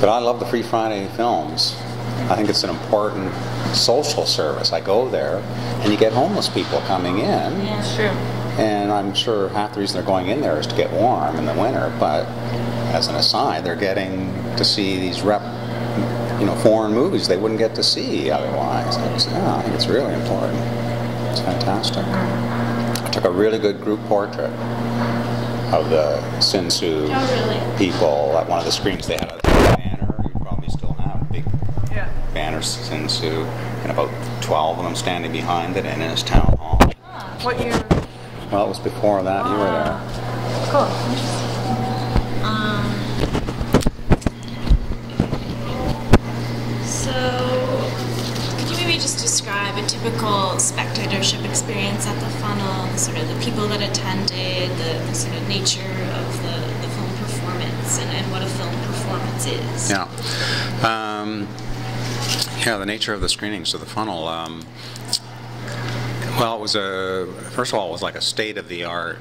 But I love the Free Friday films. I think it's an important social service. I go there, and you get homeless people coming in. Yeah, it's true. And I'm sure half the reason they're going in there is to get warm in the winter. But as an aside, they're getting to see these foreign movies they wouldn't get to see otherwise. I think it's really important. It's fantastic. I took a really good group portrait of the Hsinchu people at one of the screens. They had a banner. You probably still have a big banner, Hsinchu, and about 12 of them standing behind it, and in his town hall. What year? Well, it was before that. You were there. Cool. Interesting. So, could you maybe just describe a typical spectatorship experience at the funnel, sort of the people that attended, the sort of nature of the film performance, and what a film performance is? Yeah. The nature of the screenings of the funnel. Well, it was first of all, it was like a state-of-the-art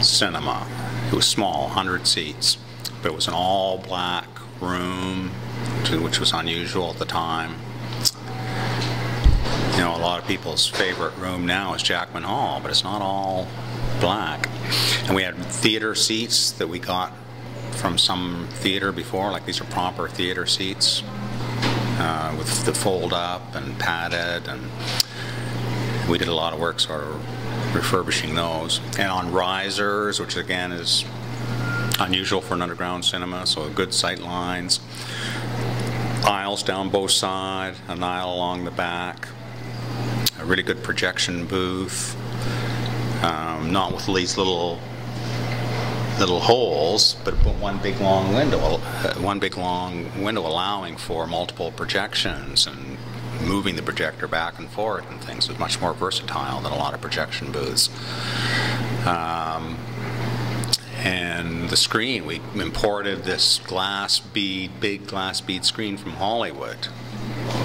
cinema. It was small, 100 seats, but it was an all-black room, which was unusual at the time. You know, a lot of people's favorite room now is Jackman Hall, but it's not all black. And we had theater seats that we got from some theater before, like these are proper theater seats with the fold up and padded, and we did a lot of work sort of refurbishing those. And on risers, which again is unusual for an underground cinema, so good sight lines, aisles down both sides, an aisle along the back, a really good projection booth, not with these little holes, but one big long window allowing for multiple projections and moving the projector back and forth and things. Is much more versatile than a lot of projection booths. And the screen, we imported this big glass bead screen from Hollywood.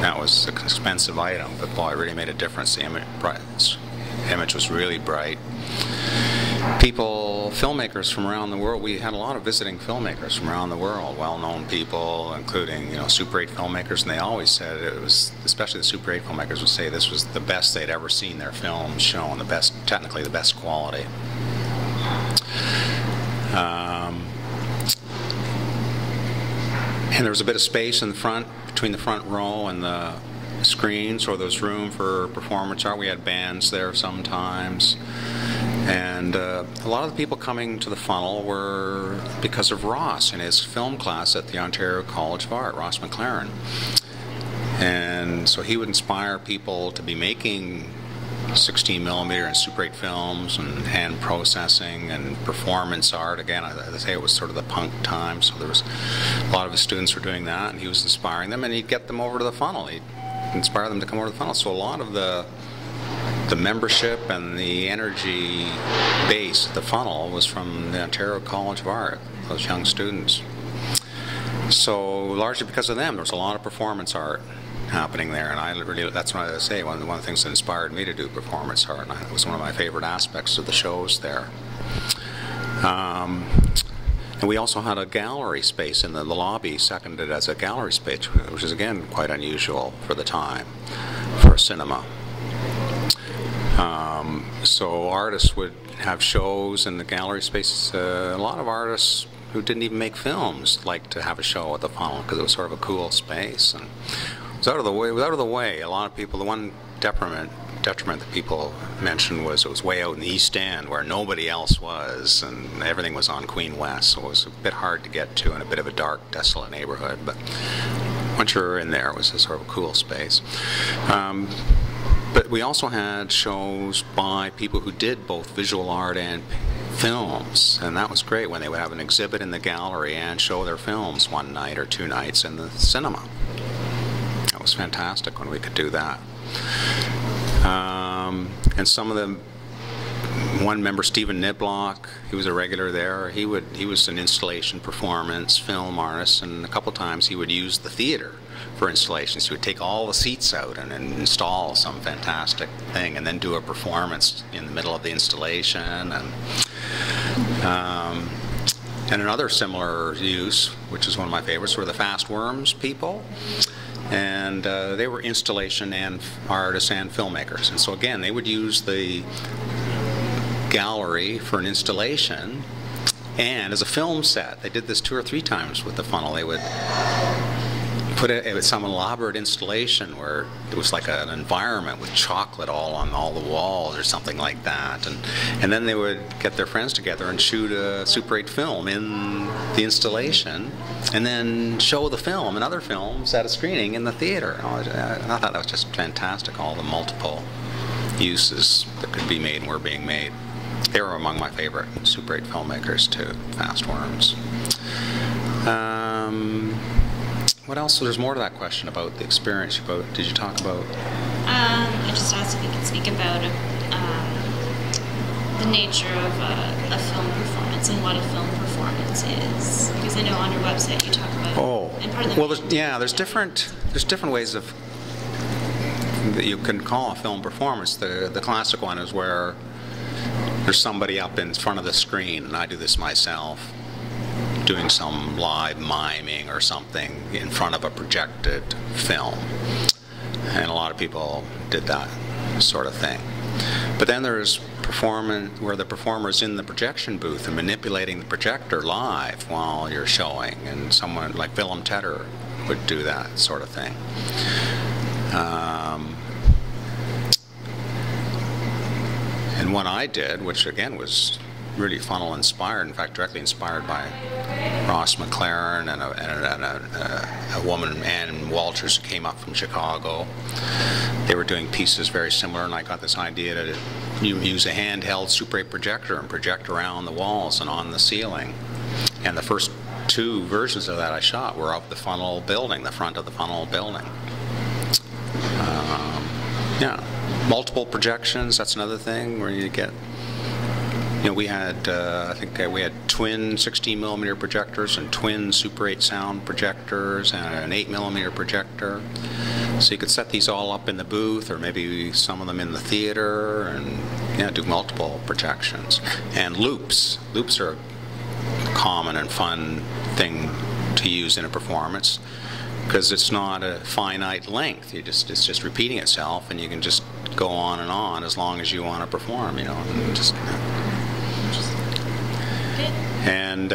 That was an expensive item, but boy, it really made a difference. The image was really bright. Filmmakers from around the world, we had a lot of visiting filmmakers from around the world, well-known people, including, Super 8 filmmakers, and they always said it was, especially the Super 8 filmmakers would say this was the best they'd ever seen their films shown, technically the best quality. And there was a bit of space in the front, between the front row and the screen, so there was room for performance art. We had bands there sometimes. And a lot of the people coming to the funnel were because of Ross and his film class at the Ontario College of Art, Ross McLaren. And so he would inspire people to be making 16mm and Super 8 films and hand processing and performance art. Again, I say it was sort of the punk time, so there was a lot of his students were doing that, and he was inspiring them, and he'd get them over to the funnel. He'd inspire them to come over to the funnel. So a lot of the membership and the energy base of the funnel was from the Ontario College of Art, those young students. So largely because of them, there was a lot of performance art happening there, and that's what I say, one of the things that inspired me to do performance art, and it was one of my favorite aspects of the shows there. And we also had a gallery space in the lobby, seconded as a gallery space, which is again quite unusual for the time for a cinema. So artists would have shows in the gallery space. A lot of artists who didn't even make films liked to have a show at the funnel because it was sort of a cool space. And it was out of the way. A lot of people, the one detriment that people mentioned was it was way out in the East End where nobody else was, and everything was on Queen West, so it was a bit hard to get to in a bit of a dark, desolate neighborhood. But once you were in there, it was a sort of a cool space. But we also had shows by people who did both visual art and films, and that was great when they would have an exhibit in the gallery and show their films one night or two nights in the cinema. That was fantastic when we could do that. And some of them, one member, Stephen Niblock, he was a regular there. He was an installation performance film artist, and a couple times he would use the theater for installations. He would take all the seats out and install some fantastic thing, and then do a performance in the middle of the installation. And And another similar use, which is one of my favorites, were the Fast Worms people. And they were installation and artists and filmmakers. And so again, they would use the gallery for an installation and as a film set. They did this 2 or 3 times with the funnel. They would put it with some elaborate installation where it was like an environment with chocolate all on all the walls or something like that, and then they would get their friends together and shoot a Super 8 film in the installation and then show the film and other films at a screening in the theater. I thought that was just fantastic, all the multiple uses that could be made and were being made. They were among my favorite Super 8 filmmakers too, Fast Worms. What else? So there's more to that question about the experience. Did you talk about? I just asked if you could speak about the nature of a film performance and what a film performance is, because I know on your website you talk about. Oh, and part of the well, there's different ways of that you can call a film performance. The classic one is where there's somebody up in front of the screen, and I do this myself, doing some live miming or something in front of a projected film. And a lot of people did that sort of thing. But then there's performance where the performer's in the projection booth and manipulating the projector live while you're showing, and someone like Willem Tedder would do that sort of thing. And what I did, which again was really funnel inspired, in fact directly inspired by Ross McLaren and a woman, Ann Walters, who came up from Chicago. They were doing pieces very similar, and I got this idea to use a handheld Super 8 projector and project around the walls and on the ceiling. And the first 2 versions of that I shot were of the funnel building, the front of the funnel building. Yeah, multiple projections, that's another thing where you get, we had, I think we had twin 16mm projectors and twin Super 8 sound projectors and an 8mm projector. So you could set these all up in the booth, or maybe some of them in the theater, and do multiple projections. And loops. Loops are a common and fun thing to use in a performance, because it's not a finite length. It's just repeating itself, and you can just go on and on as long as you want to perform, and just. And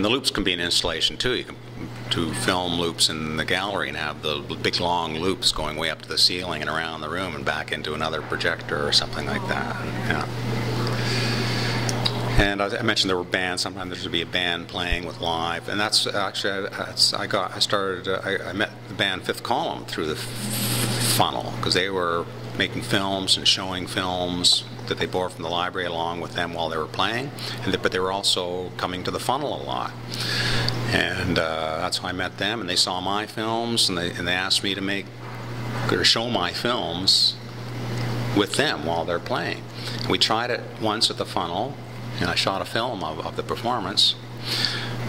the loops can be an installation too. You can do film loops in the gallery and have the big long loops going way up to the ceiling and around the room and back into another projector or something like that. Yeah. And I mentioned there were bands. Sometimes there would be a band playing with live, and that's actually I met the band Fifth Column through the funnel, because they were making films and showing films that they bore from the library along with them while they were playing, but they were also coming to the funnel a lot. And that's how I met them, and they saw my films, and they asked me to make or show my films with them while they're playing. And we tried it once at the funnel, and I shot a film of the performance.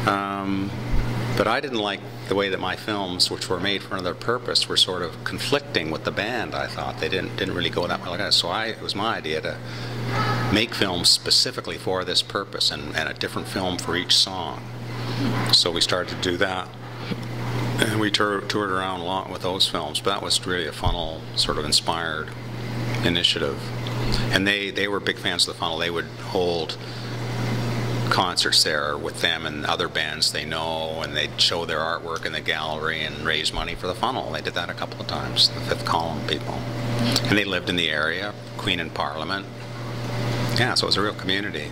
But I didn't like the way that my films, which were made for another purpose, were sort of conflicting with the band. I thought they didn't really go that well. So it was my idea to make films specifically for this purpose, and a different film for each song. So we started to do that, and we toured around a lot with those films. But that was really a funnel sort of inspired initiative. And they were big fans of the funnel. They would hold concerts there with them and other bands they know, and they'd show their artwork in the gallery and raise money for the funnel. They did that a couple of times, the Fifth Column people. And they lived in the area, Queen and Parliament. Yeah, so it was a real community.